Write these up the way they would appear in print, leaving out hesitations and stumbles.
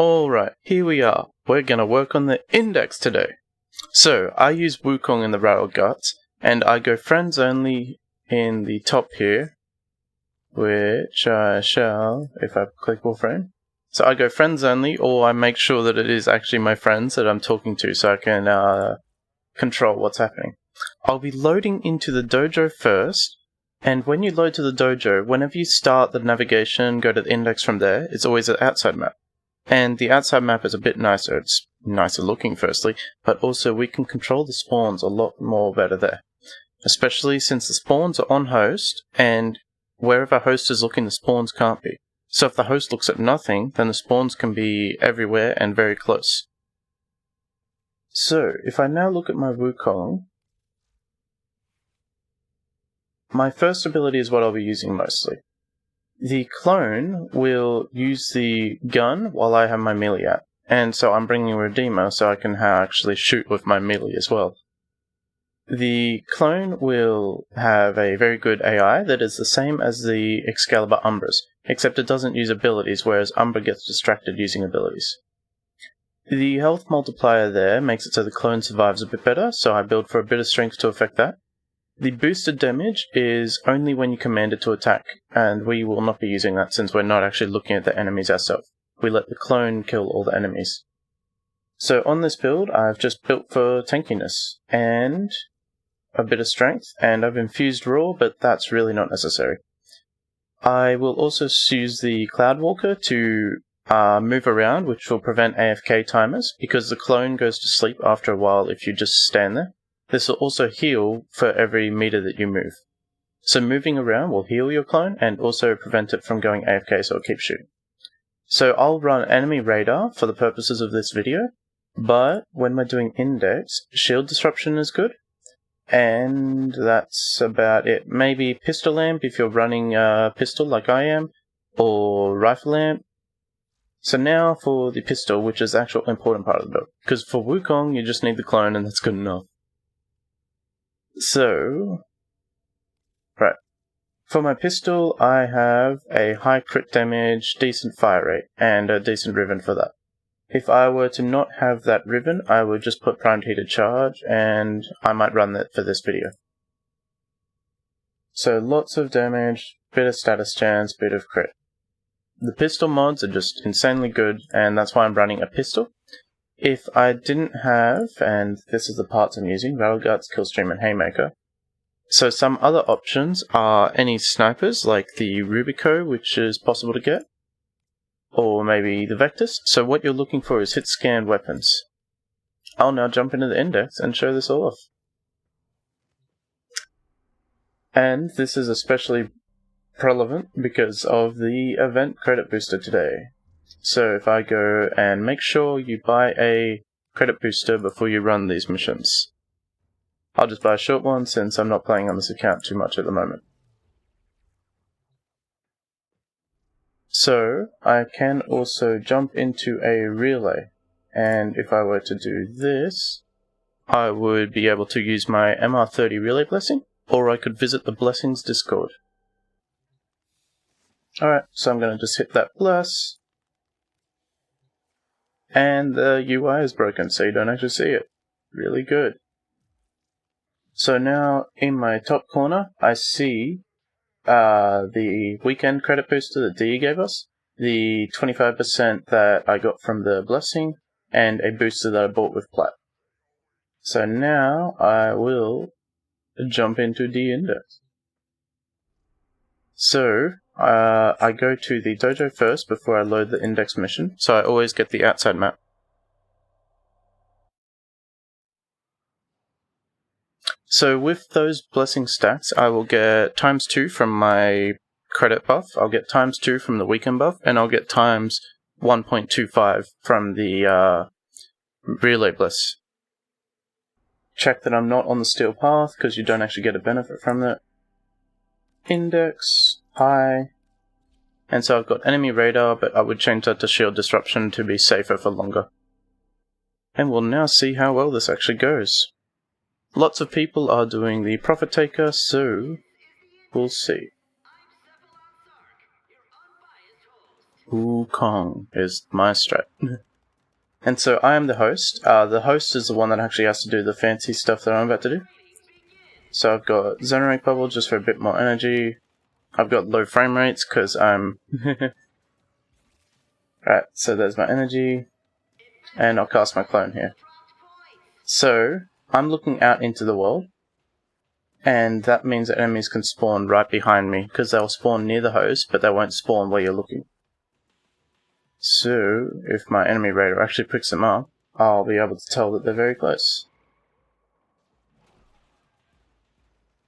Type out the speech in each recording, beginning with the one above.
Alright, here we are. We're gonna work on the index today. So, I use Wukong in the rattleguts, and I go friends only in the top here, which I shall, if I click Warframe. So I go friends only, or I make sure that it is actually my friends that I'm talking to, so I can control what's happening. I'll be loading into the dojo first, and when you load to the dojo, whenever you start the navigation, go to the index from there, it's always an outside map. And the outside map is a bit nicer. It's nicer looking, firstly, but also we can control the spawns a lot more better there. Especially since the spawns are on host, and wherever host is looking, the spawns can't be. So if the host looks at nothing, then the spawns can be everywhere and very close. So, if I now look at my Wukong, my first ability is what I'll be using mostly. The clone will use the gun while I have my melee out, and so I'm bringing a Redeemer so I can actually shoot with my melee as well. The clone will have a very good AI that is the same as the Excalibur Umbras, except it doesn't use abilities, whereas Umbra gets distracted using abilities. The health multiplier there makes it so the clone survives a bit better, so I build for a bit of strength to affect that. The boosted damage is only when you command it to attack, and we will not be using that since we're not actually looking at the enemies ourselves. We let the clone kill all the enemies. So on this build, I've just built for tankiness, and a bit of strength, and I've infused Raw, but that's really not necessary. I will also use the Cloudwalker to move around, which will prevent AFK timers, because the clone goes to sleep after a while if you just stand there. This will also heal for every meter that you move. So moving around will heal your clone and also prevent it from going AFK so it keeps shooting. So I'll run enemy radar for the purposes of this video, but when we're doing index, shield disruption is good. And that's about it. Maybe pistol lamp if you're running a pistol like I am, or rifle lamp. So now for the pistol, which is the actual important part of the build. Because for Wukong, you just need the clone and that's good enough. So, right. For my pistol, I have a high crit damage, decent fire rate, and a decent ribbon for that. If I were to not have that ribbon, I would just put primed heated charge, and I might run that for this video. So lots of damage, bit of status chance, bit of crit. The pistol mods are just insanely good, and that's why I'm running a pistol. If I didn't have, and this is the parts I'm using, rattleguts, killstream, and haymaker. So some other options are any snipers, like the Rubico, which is possible to get. Or maybe the Vectus. So what you're looking for is hit-scanned weapons. I'll now jump into the index and show this all off. And this is especially relevant because of the event credit booster today. So if I go and make sure you buy a credit booster before you run these missions. I'll just buy a short one since I'm not playing on this account too much at the moment. So, I can also jump into a relay, and if I were to do this, I would be able to use my MR30 relay blessing, or I could visit the blessings Discord. Alright, so I'm going to just hit that bless, and the UI is broken, so you don't actually see it. Really good. So now, in my top corner, I see the weekend credit booster that D gave us, the 25% that I got from the blessing, and a booster that I bought with Plat. So now I will jump into the index. So I go to the dojo first before I load the index mission, so I always get the outside map. So with those blessing stacks, I will get ×2 from my credit buff, I'll get ×2 from the weekend buff, and I'll get times 1.25 from the relay bliss. Check that I'm not on the steel path, because you don't actually get a benefit from it. Index, high. And so I've got enemy radar, but I would change that to shield disruption to be safer for longer. And we'll now see how well this actually goes. Lots of people are doing the Profit Taker, so we'll see. Wukong is my strat. And so I am the host. The host is the one that actually has to do the fancy stuff that I'm about to do. So I've got Zoneric Bubble just for a bit more energy. I've got low frame rates because I'm... Right, so there's my energy. And I'll cast my clone here. So, I'm looking out into the world. And that means that enemies can spawn right behind me, because they'll spawn near the host, but they won't spawn where you're looking. So, if my enemy raider actually picks them up, I'll be able to tell that they're very close.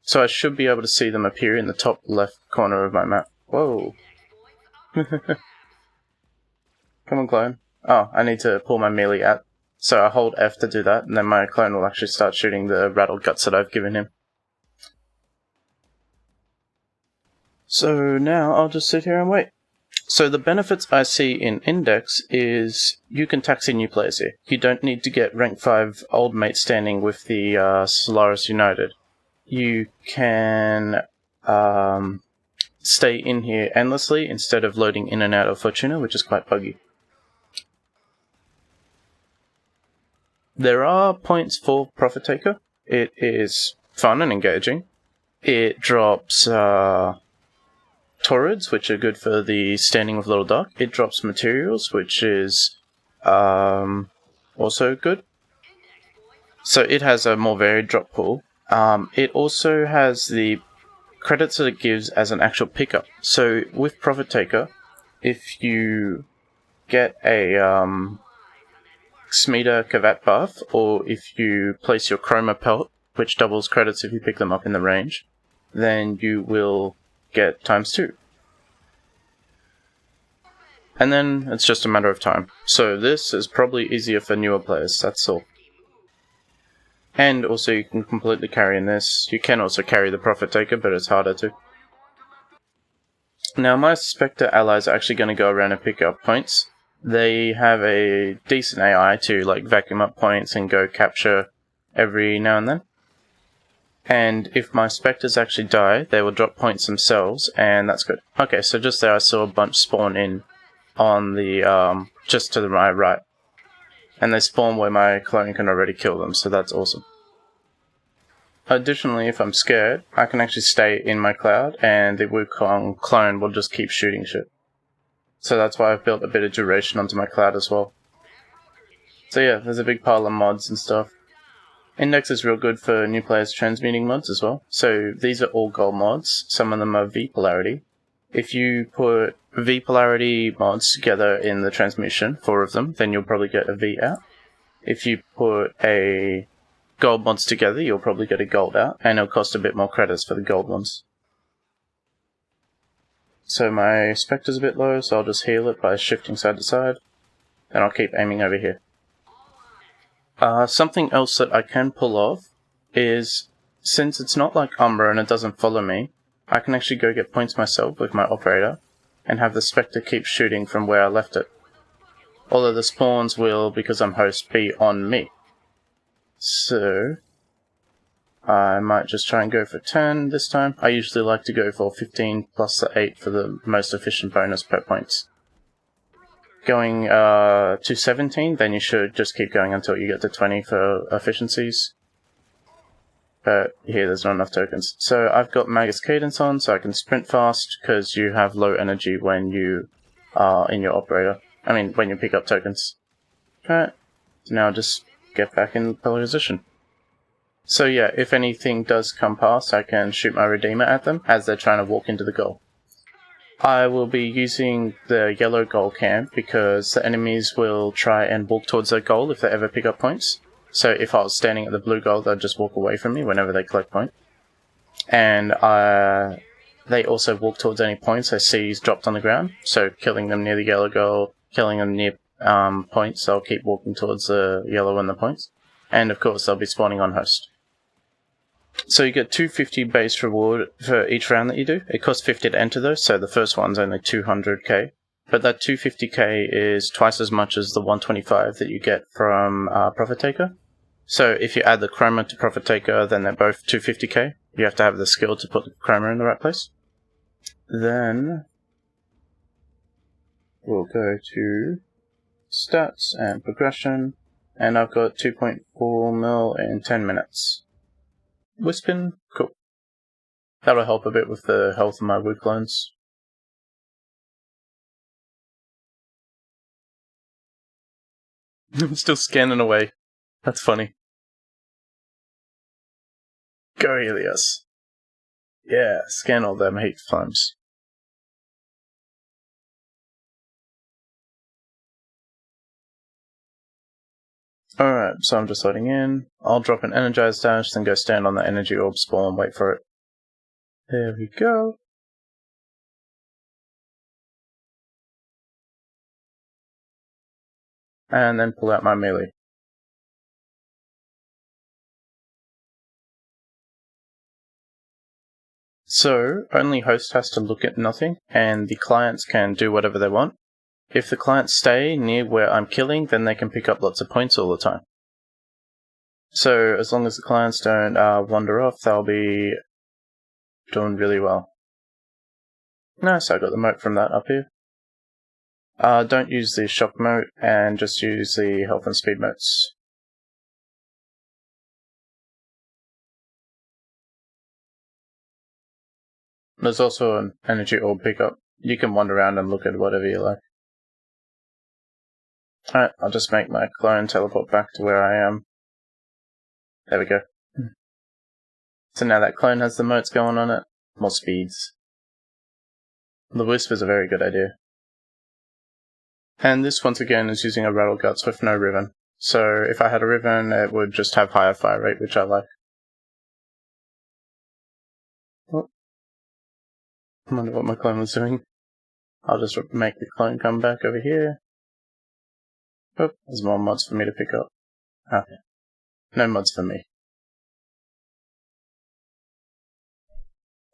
So I should be able to see them appear in the top left corner of my map. Whoa! Come on, clone. Oh, I need to pull my melee out. So I hold F to do that, and then my clone will actually start shooting the rattleguts that I've given him. So now I'll just sit here and wait. So the benefits I see in Index is you can taxi new players here. You don't need to get rank 5 old mate standing with the Solaris United. You can stay in here endlessly instead of loading in and out of Fortuna, which is quite buggy. There are points for Profit Taker. It is fun and engaging. It drops Torrids, which are good for the standing with Little Duck. It drops materials, which is also good. So it has a more varied drop pool. It also has the credits that it gives as an actual pickup. So with Profit Taker, if you get a Smeeta Kavat buff, or if you place your Chroma Pelt, which doubles credits if you pick them up in the range, then you will get ×2. And then it's just a matter of time. So this is probably easier for newer players, that's all. And also you can completely carry in this. You can also carry the Profit Taker, but it's harder to. Now my Spectre allies are actually going to go around and pick up points. They have a decent AI to like vacuum up points and go capture every now and then. And if my Spectres actually die, they will drop points themselves, and that's good. Okay, so just there I saw a bunch spawn in on the, just to my right. And they spawn where my clone can already kill them, so that's awesome. Additionally, if I'm scared, I can actually stay in my cloud, and the Wukong clone will just keep shooting shit. So that's why I've built a bit of duration onto my cloud as well. So yeah, there's a big pile of mods and stuff. Index is real good for new players transmuting mods as well. So these are all gold mods. Some of them are V polarity. If you put V polarity mods together in the transmutation, 4 of them, then you'll probably get a V out. If you put a gold mods together, you'll probably get a gold out, and it'll cost a bit more credits for the gold ones. So my Spectre's a bit low, so I'll just heal it by shifting side to side, and I'll keep aiming over here. Something else that I can pull off is, since it's not like Umbra and it doesn't follow me, I can actually go get points myself with my operator, and have the Spectre keep shooting from where I left it. Although the spawns will, because I'm host, be on me. So I might just try and go for 10 this time. I usually like to go for 15 plus the 8 for the most efficient bonus per points. Going to 17, then you should just keep going until you get to 20 for efficiencies. But here there's not enough tokens. So I've got Magus Cadence on, so I can sprint fast, because you have low energy when you are in your operator. I mean, when you pick up tokens. Alright, so now just get back in position. So yeah, if anything does come past, I can shoot my Redeemer at them as they're trying to walk into the goal. I will be using the yellow goal camp because the enemies will try and walk towards their goal if they ever pick up points. So if I was standing at the blue goal, they'll just walk away from me whenever they collect points. And they also walk towards any points they see dropped on the ground. So killing them near the yellow goal, killing them near points, they'll keep walking towards the yellow and the points. And of course, they'll be spawning on host. So you get 250 base reward for each round that you do. It costs 50 to enter though, so the first one's only 200k. But that 250k is twice as much as the 125 that you get from Profit Taker. So if you add the Chroma to Profit Taker, then they're both 250k. You have to have the skill to put the Chroma in the right place. Then we'll go to stats and progression, and I've got 2.4 mil in 10 minutes. Wispin, cool. That'll help a bit with the health of my wuclones. I'm still scanning away. That's funny. Go Helios. Yeah, scan all them heat flames. Alright, so I'm just loading in. I'll drop an energized dash, then go stand on the energy orb spawn and wait for it. There we go. And then pull out my melee. So, only host has to look at nothing, and the clients can do whatever they want. If the clients stay near where I'm killing, then they can pick up lots of points all the time. So, as long as the clients don't wander off, they'll be doing really well. Nice, I got the moat from that up here. Don't use the shock moat, and just use the health and speed moats. There's also an energy orb pickup. You can wander around and look at whatever you like. Alright, I'll just make my clone teleport back to where I am. There we go. So now that clone has the moats going on it, more speeds. The wisp is a very good idea. And this once again is using a rattleguts with no riven. So if I had a riven, it would just have higher fire rate, which I like. Oh. I wonder what my clone was doing. I'll just make the clone come back over here. Oh, there's more mods for me to pick up. Okay. No mods for me.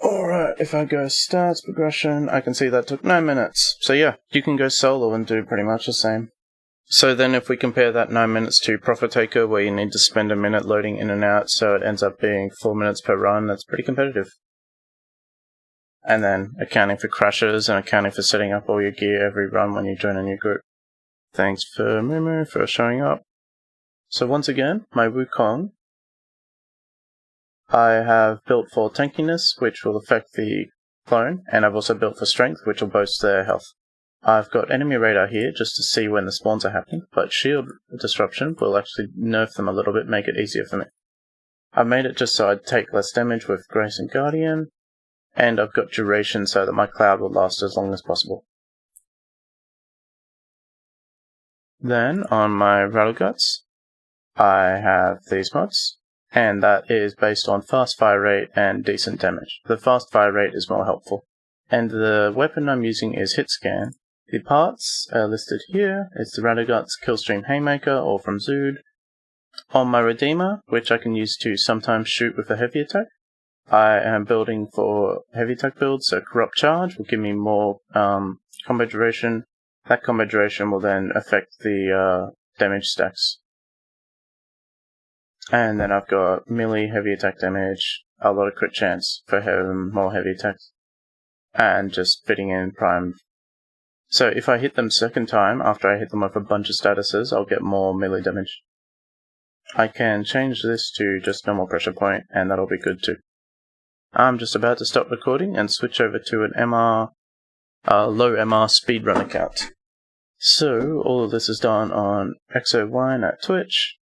Alright, if I go stats, progression, I can see that took 9 minutes. So yeah, you can go solo and do pretty much the same. So then if we compare that 9 minutes to Profit Taker, where you need to spend a minute loading in and out, so it ends up being 4 minutes per run, that's pretty competitive. And then accounting for crashes and accounting for setting up all your gear every run when you join a new group. Thanks for Mumu for showing up. So once again, my Wukong, I have built for tankiness, which will affect the clone, and I've also built for strength, which will boost their health. I've got enemy radar here just to see when the spawns are happening, but shield disruption will actually nerf them a little bit, make it easier for me. I've made it just so I'd take less damage with Grace and Guardian, and I've got duration so that my cloud will last as long as possible. Then, on my rattleguts, I have these mods, and that is based on fast fire rate and decent damage. The fast fire rate is more helpful. And the weapon I'm using is Hit Scan. The parts are listed here. It's the rattleguts Killstream Haymaker, or from Zood. On my Redeemer, which I can use to sometimes shoot with a heavy attack, I am building for heavy attack builds, so Corrupt Charge will give me more combo duration. That combo duration will then affect the damage stacks. And then I've got melee heavy attack damage, a lot of crit chance for more heavy attacks, and just fitting in prime. So if I hit them second time, after I hit them with a bunch of statuses, I'll get more melee damage. I can change this to just normal pressure point, and that'll be good too. I'm just about to stop recording and switch over to an low MR speedrun account. So, all of this is done on XO1 at Twitch.